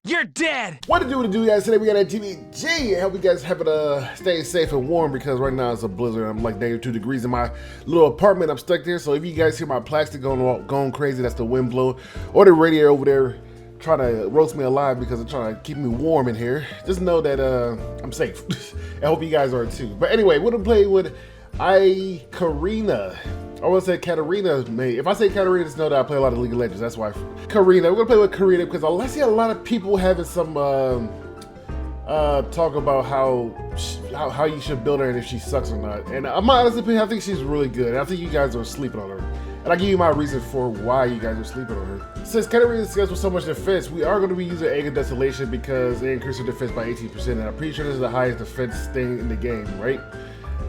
You're dead! What to do, guys? Today we got a TVG. I hope you guys having staying safe and warm because right now it's a blizzard. I'm like -2 degrees in my little apartment. I'm stuck there. So if you guys hear my plastic going crazy, that's the wind blow, or the radiator over there trying to roast me alive because they're trying to keep me warm in here. Just know that I'm safe. I hope you guys are too. But anyway, we're gonna play with ae-Karina. I want to say Katarina. If I say Katarina, just know that I play a lot of League of Legends. That's why. Karina. We're gonna play with Karina because I see a lot of people having some talk about how you should build her and if she sucks or not. And I'm honestly, I think she's really good. I think you guys are sleeping on her. And I'll give you my reason for why you guys are sleeping on her. Since Katarina scales with so much defense, we are going to be using Egg of Desolation because it increases her defense by 18%. And I'm pretty sure this is the highest defense thing in the game, right?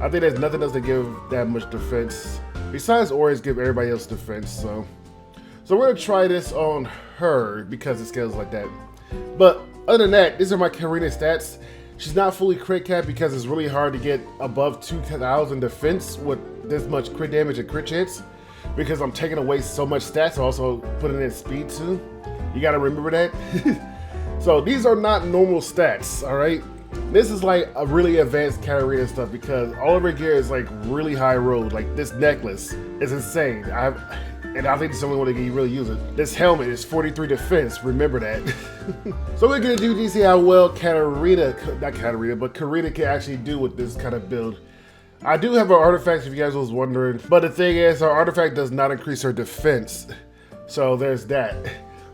I think there's nothing else to give that much defense. Besides Auras give everybody else defense, so we're gonna try this on her because it scales like that. But other than that, these are my Karina stats. She's not fully crit capped because it's really hard to get above 2,000 defense with this much crit damage and crit chance. Because I'm taking away so much stats, also putting in speed too. You gotta remember that. So these are not normal stats, all right? This is like a really advanced Katarina stuff because all of her gear is like really high road. Like this necklace is insane. I think it's the only one that you really use it. This helmet is 43 defense. Remember that. So we're gonna do see how well Karina can actually do with this kind of build. I do have her artifacts if you guys was wondering, but the thing is, her artifact does not increase her defense. So there's that.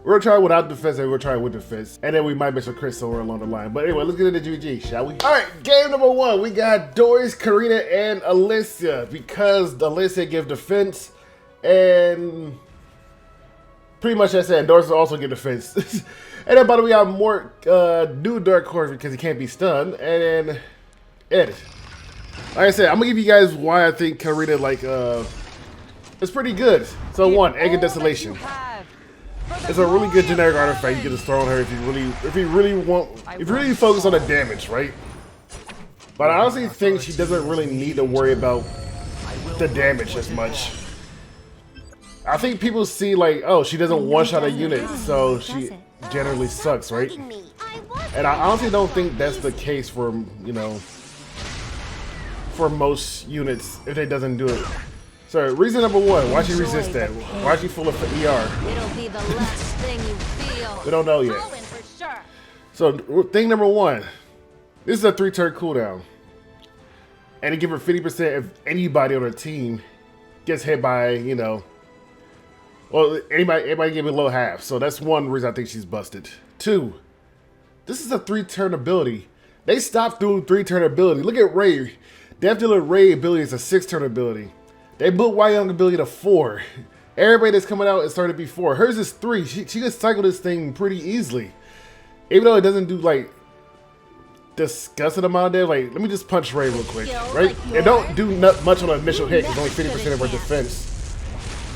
We're gonna try it without defense and we're gonna try it with defense. And then we might miss a crit somewhere along the line. But anyway, let's get into GG, shall we? All right, game number 1. We got Doris, Karina, and Alicia. Because Alicia gives defense and pretty much that's it. Doris will also give defense. And then by the way, we got more new Dark Horse because he can't be stunned. And then Ed. Like I said, I'm gonna give you guys why I think Karina it's pretty good. So one, Egg of Desolation. It's a really good generic artifact you can just throw on her if you really focus on the damage, right? But I honestly think she doesn't really need to worry about the damage as much. I think people see like, oh, she doesn't one-shot a unit, so she generally sucks, right? And I honestly don't think that's the case for, you know, for most units if they doesn't do it. So reason number 1, why she resist that? Why she full of ER? It'll be the last thing you feel. We don't know yet. So thing number 1, this is a 3-turn cooldown. And it give her 50% if anybody on her team gets hit by, you know, well, anybody get below half. So that's one reason I think she's busted. 2, this is a 3-turn ability. They stopped doing 3-turn ability. Look at Ray. Death Dealer Ray ability is a 6-turn ability. They built Wai Young ability to 4. Everybody that's coming out is starting to be 4. Hers is 3. She can cycle this thing pretty easily. Even though it doesn't do like disgusting amount of damage. Like, let me just punch Ray real quick, right? It don't do much on an initial hit. It's only 50% of her defense.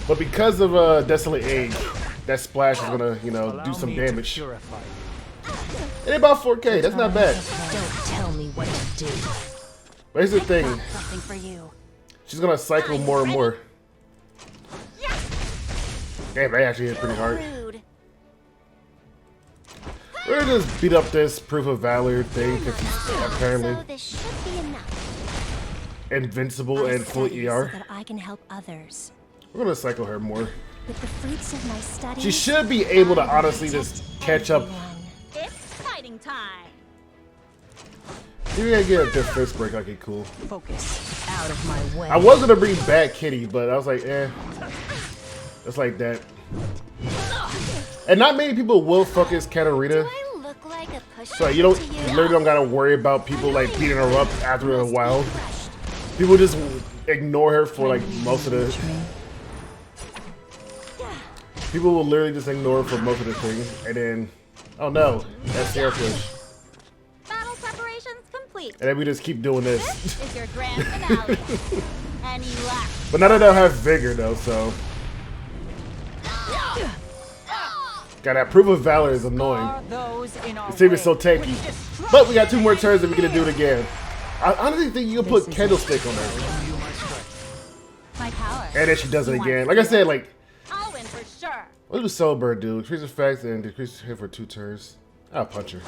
But because of Desolate Egg, that splash is gonna, you know, do some damage. And about 4K. That's not bad. Don't tell me what to do. But here's the thing. She's gonna cycle more and more. Damn, they actually hit pretty hard. We're gonna just beat up this Proof of Valor thing because he's apparently invincible and full ER. I can help others. We're gonna cycle her more. With the fruits of my studies, She should be able to honestly just catch up. It's fighting time. Maybe I get a defense break. Okay, cool. Focus out of my way. I was gonna bring back Kitty, but I was like, it's like that. And not many people will focus Katarina. So you literally don't gotta worry about people like beating her up after a while. People just ignore her for like most of the. People will literally just ignore her for most of the things, and then, oh no, that's air push. Battle preparations complete. And then we just keep doing this. This is your grand finale. And you laugh. But none of them have vigor though, so. God, that Proof of Valor is annoying. It's even so tanky. But we got 2 more turns and we're gonna do it again. I honestly think you can put Candlestick on her. And then she does it again. Like I said, like, I'll win for sure. what does Soulbird do? Increase effects and decrease hit for 2 turns. I'll punch her.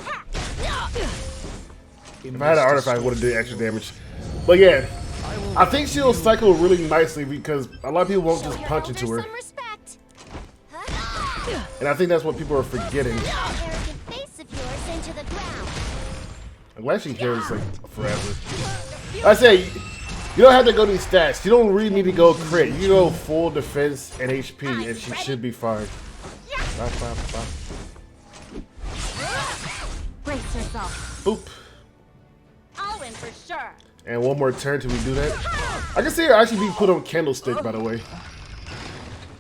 If I had an artifact, I would have did extra damage. But yeah, I think she'll cycle really nicely because a lot of people won't just punch into her. And I think that's what people are forgetting. I'm glad she carries like forever. I say, you don't have to go these stats. You don't really need to go crit. You can go full defense and HP and she should be fine. Brace yourself. Boop. I'll win for sure. And one more turn till we do that. I can see her actually be put on Candlestick, by the way.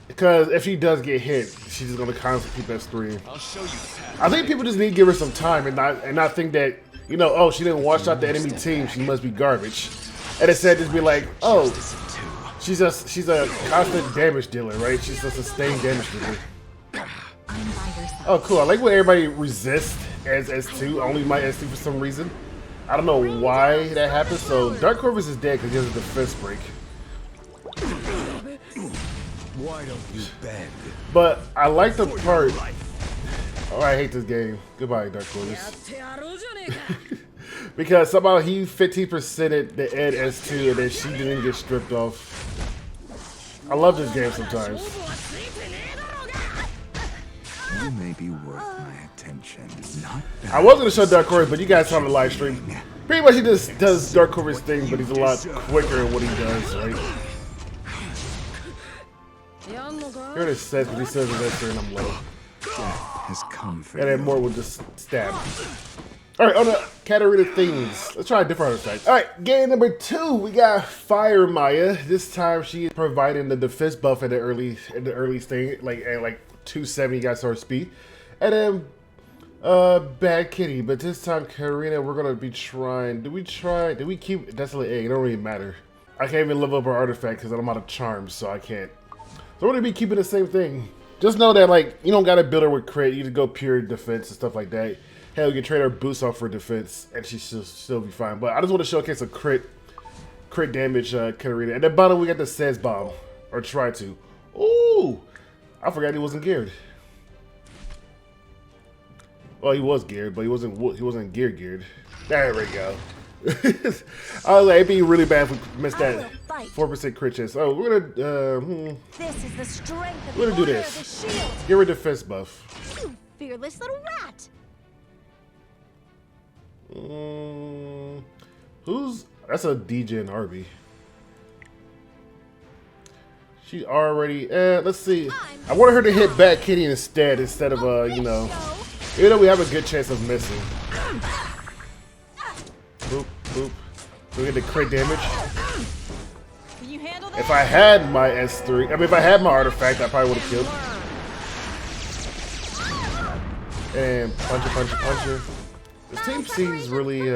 Because if she does get hit, she's just gonna constantly keep S3. I'll show you. I think people just need to give her some time and not think that, you know, oh, she didn't wash out the enemy team, she must be garbage. And instead just be like, oh, she's a constant damage dealer, right? She's a sustained damage dealer. Oh, cool. I like when everybody resists as S2, only my S2 for some reason. I don't know why that happens. So Dark Corvus is dead because he has a defense break. Why don't you bend? But I like the part. Oh, I hate this game. Goodbye, Dark Corvus. Because somehow he 15%ed the Ed S2 and then she didn't get stripped off. I love this game sometimes. You may be worth my attention. Not bad. I was gonna show Dark Corvus, but you guys saw the live stream. Pretty much he just does Dark Corvus thing, but he's a lot quicker in what he does, right? Here it says, but he says it this and I'm low. Has come for And then more will just stab. Alright, on the Katarina things. Let's try a different artifact. Alright, game number 2, we got Fire Maya. This time she is providing the defense buff at the early thing, like at like 270 guys her speed. And then Bad Kitty, but this time Karina, we're gonna be trying. Did we keep Desolate Egg? It don't really matter. I can't even level up our artifact because I'm out of charms, so I can't. So we're gonna be keeping the same thing. Just know that like you don't gotta build her with crit, you just go pure defense and stuff like that. Hell, you can trade her boosts off for defense and she should still be fine. But I just want to showcase a crit damage Katarina. At the bottom we got the Says Bomb. Or try to. Ooh! I forgot he wasn't geared. Well, he was geared, but he wasn't geared. There we go. I was like, it'd be really bad if we missed that 4% crit chance. Oh, we're gonna This is the strength of we're gonna do the this. shield. Give her defense buff. You fearless little rat. That's a DJ and Arby. She already let's see. I wanted her to hit Bad Kitty instead of you know, even though we have a good chance of missing. Boop, boop. We get the crit damage. Can you handle that? If I had my S3, I mean if I had my artifact, I probably would have killed. And puncher. This team seems really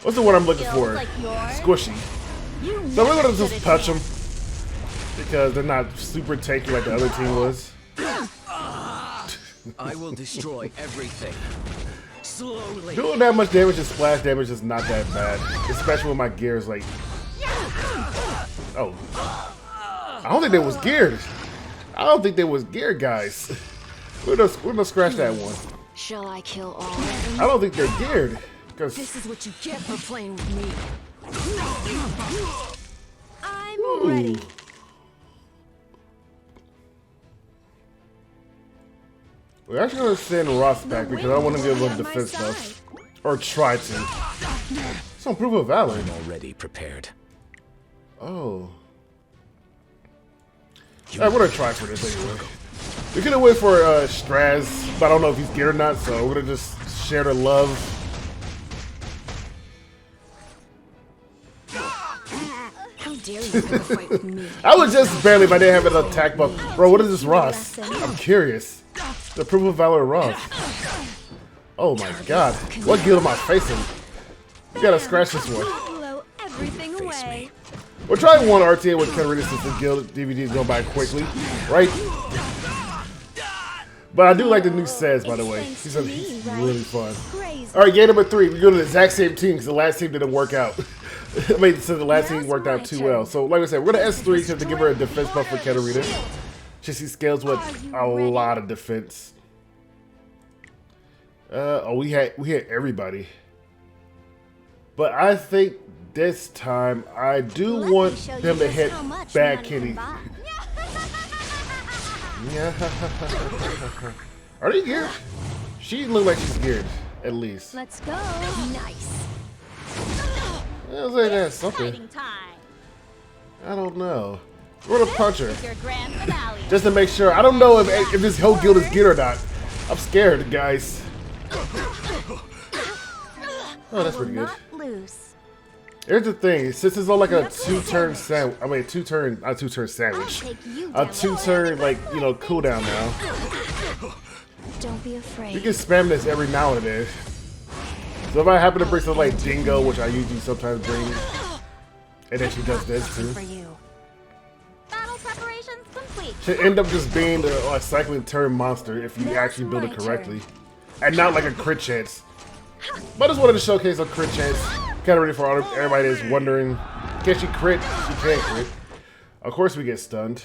what's the one I'm looking for? Squishy. So we're gonna just touch them because they're not super tanky like the other team was. I will destroy everything. Slowly. Doing that much damage and splash damage is not that bad, especially when my gear is like. Oh, I don't think they was geared. I don't think they was geared, guys. We're gonna scratch that one. Shall I kill all of them? I don't think they're geared because. This is what you get for playing with me. I'm ready. We're actually gonna send Ross back because I don't want to give him a defense buff. Or try to. Some proof of valor. I'm already prepared. Oh. Alright, we're gonna try for this anyway. We could have went for Straz, but I don't know if he's geared or not, so we're gonna just share the love. How dare you pick a fight with me? I was just barely if I didn't have an attack buff. Bro, what is this Ross? I'm curious. The proof of valor Ross. Oh my god. What guild am I facing? You gotta scratch this one. Blow everything away. We're trying one RTA with Katarina since the guild DVDs go by quickly, right? But I do like the new Says, by the way. He's really fun. Alright, game number 3. We go to the exact same team because the last team didn't work out. I mean, so the last team worked out too well. So, like I said, we're going to S3 because to give her a defense buff for Katarina. She scales with a lot of defense. Oh, we had everybody. But I think this time I do Let me want show you them to just hit how much Bad money Kitty. can buy. Yeah. Are they geared? She look like she's geared, at least. Let's go. Nice. I was like, that's something. Fighting time. I don't know. We're gonna punch her. It's your grand finale. Just to make sure. I don't know if this whole guild is geared or not. I'm scared, guys. Oh, that's pretty good. Not loose. Here's the thing, since it's all like a two-turn sandwich, not two-turn I'll sandwich, take you a down. two-turn, like, you know, cooldown now. Don't be You afraid. can spam this every now and then. So if I happen to bring something like Dingo, which I usually sometimes bring, and then she does this too, For you. Battle preparations complete. should end up just being a cycling turn monster if you actually build it my correctly. And not like a crit chance. But I just wanted to showcase a crit chance. Kind of ready for everybody that's wondering, can she crit? She can't crit. Of course we get stunned.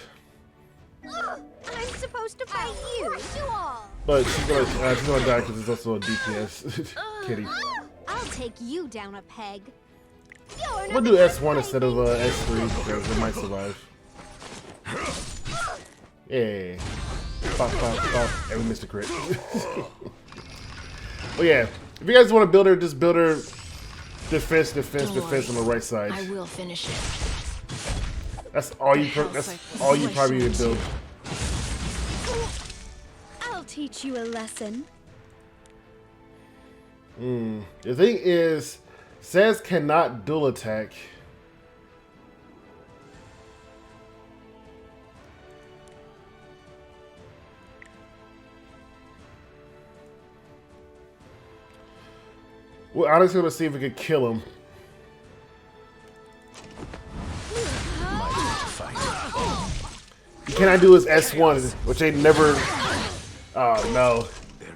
I'm supposed to fight you. You all. But she's gonna die because it's also a DPS kitty. I'll take you down a peg. I'm gonna do S1 instead of S3 because it might survive. Yeah. Pop, pop, pop. And we missed a crit. But yeah, if you guys want to build her, just build her defense Don't on the right side. I will finish it. That's all you probably need to build. I'll teach you a lesson. The thing is, says cannot dual attack. We're honestly gonna see if we can kill him. He cannot do his S1, which they never. Oh no.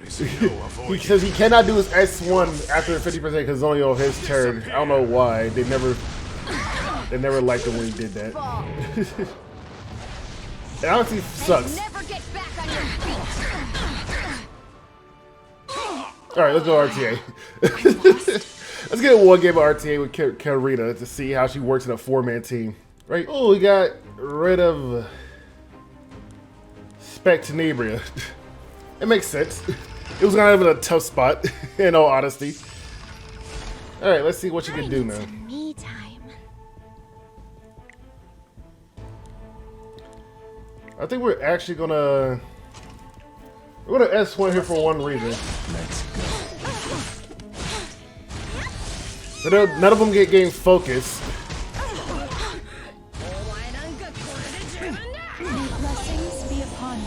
He says he cannot do his S1 after 50% because it's only on his turn. I don't know why. They never liked him when he did that. It honestly sucks. Never get back on your feet. Alright, let's go RTA. Let's get one game of RTA with Karina to see how she works in a 4-man team. Right? Oh, we got rid of Spectenebria. It makes sense. It was kind of in a tough spot, in all honesty. Alright, let's see what you can do now. Me time. I think we're actually gonna... We're gonna S1 here for one reason. Let's go. So none of them get game focus. Blessings be upon you.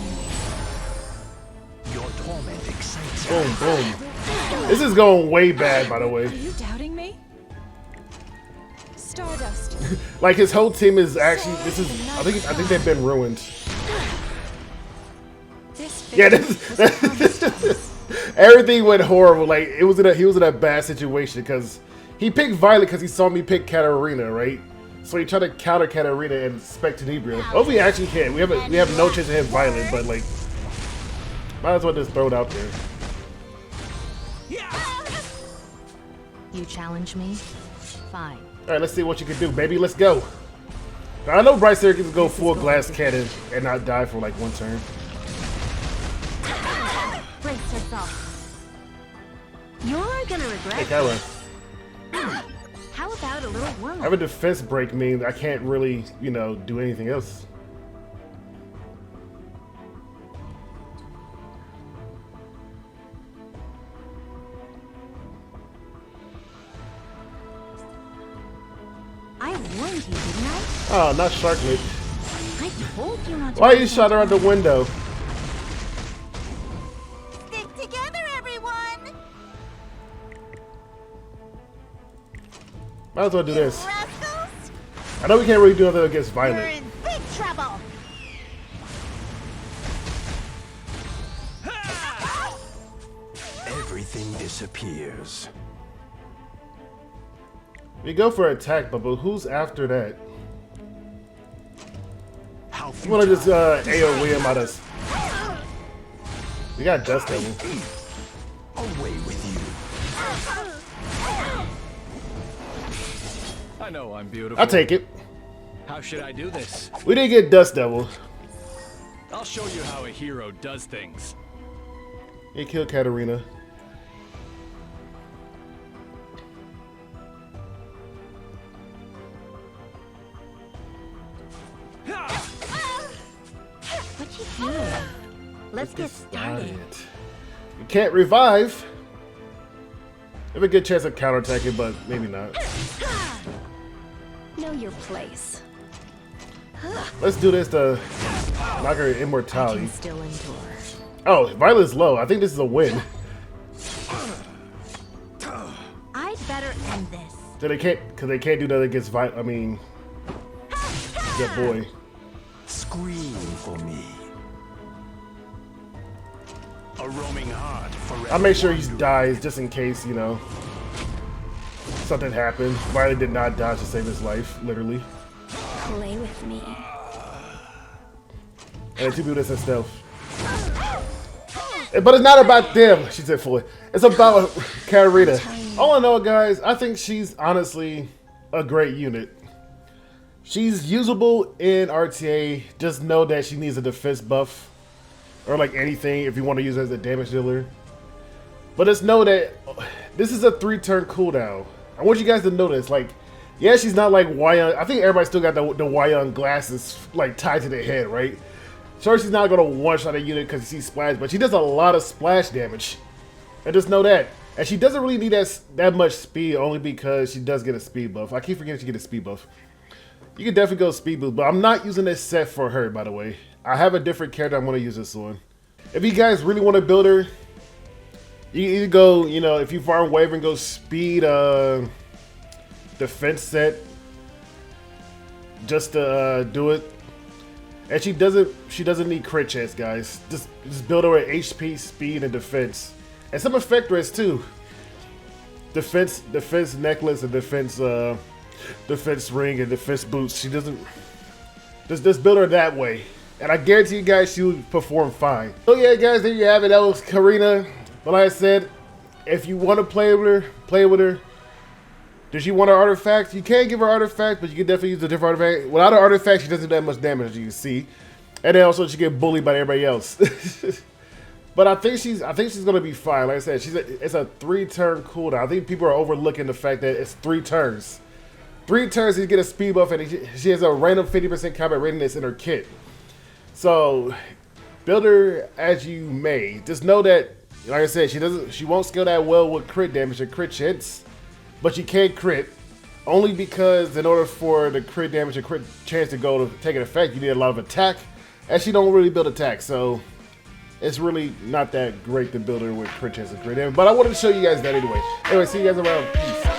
Your torment excites Boom, boom. This is going way bad, by the Are way. you doubting me? Stardust. Like his whole team is actually. This is. I think they've been ruined. This Yeah, everything went horrible. Like he was in a bad situation because he picked Violet because he saw me pick Katarina, right? So he tried to counter Katarina and Spectenebria. Oh, we actually can. We have no chance to hit Violet, but like, might as well just throw it out there. You challenge me? Fine. All right, let's see what you can do, baby. Let's go. Now, I know Bryce here can go full glass cannon and not die for like one turn. Brace yourself. You're gonna regret Hey, Kyra. How about a little warm Have a defense break means I can't really, you know, do anything else. I warned you, didn't I? Oh, not Sharklet. I told you not to. Why you shot her out the window? Stick together, everyone! Might as well do this. Rascals! I know we can't really do nothing against You're Violet. in big trouble! Everything disappears. We go for attack, but who's after that? How You wanna just AoE him out us? We got Dust Devil. Away with you. I know I'm beautiful. I'll take it. How should I do this? We didn't get Dust Devil. I'll show you how a hero does things. He killed Katarina. What you doing? Let's get started. You can't revive. Have a good chance of counterattacking, but maybe not. Know your place. Let's do this to knock her I immortality. can still endure. Oh, Violet's low. I think this is a win. I'd better end this. So they can't, cause they can't do nothing against Violet. I mean, that boy. Scream for me. A roaming heart forever. I'll make sure he dies just in case, you know, something happened. Violet did not dodge to save his life, literally. Play with me. And the two people that said stealth. But it's not about them, she said fully. It's about Katarina. All in all, guys, I think she's honestly a great unit. She's usable in RTA. Just know that she needs a defense buff. Or like anything if you want to use her as a damage dealer. But just know that this is a 3-turn cooldown. I want you guys to notice, like, yeah, she's not like Wyoung. I think everybody still got the Wyoung glasses like tied to their head, right? Sure, she's not gonna one-shot a unit because you see splash, but she does a lot of splash damage. And just know that. And she doesn't really need that much speed, only because she does get a speed buff. I keep forgetting she gets a speed buff. You can definitely go speed boost, but I'm not using this set for her, by the way. I have a different character I'm gonna use this on. If you guys really want to build her, you can either go, you know, if you farm wave and go speed defense set just to do it. And she doesn't need crit chance, guys. Just build her with HP, speed, and defense. And some effect rest too. Defense necklace and defense ring and defense boots. She doesn't just build her that way. And I guarantee you guys she would perform fine. So yeah, guys, there you have it. That was Karina. But like I said, if you want to play with her, play with her. Does she want her artifact? You can give her artifact, but you can definitely use a different artifact. Without her artifact, she doesn't do that much damage, as you can see. And then also she get bullied by everybody else. But I think she's gonna be fine. Like I said, it's a 3-turn cooldown. I think people are overlooking the fact that it's 3 turns. 3 turns you get a speed buff, and she has a random 50% combat rating that's in her kit. So build her as you may. Just know that, like I said, she won't scale that well with crit damage or crit chance, but she can crit. Only because in order for the crit damage and crit chance to go to take an effect, you need a lot of attack, and she don't really build attack, so it's really not that great to build her with crit chance and crit damage. But I wanted to show you guys that anyway. Anyway, see you guys around. Peace.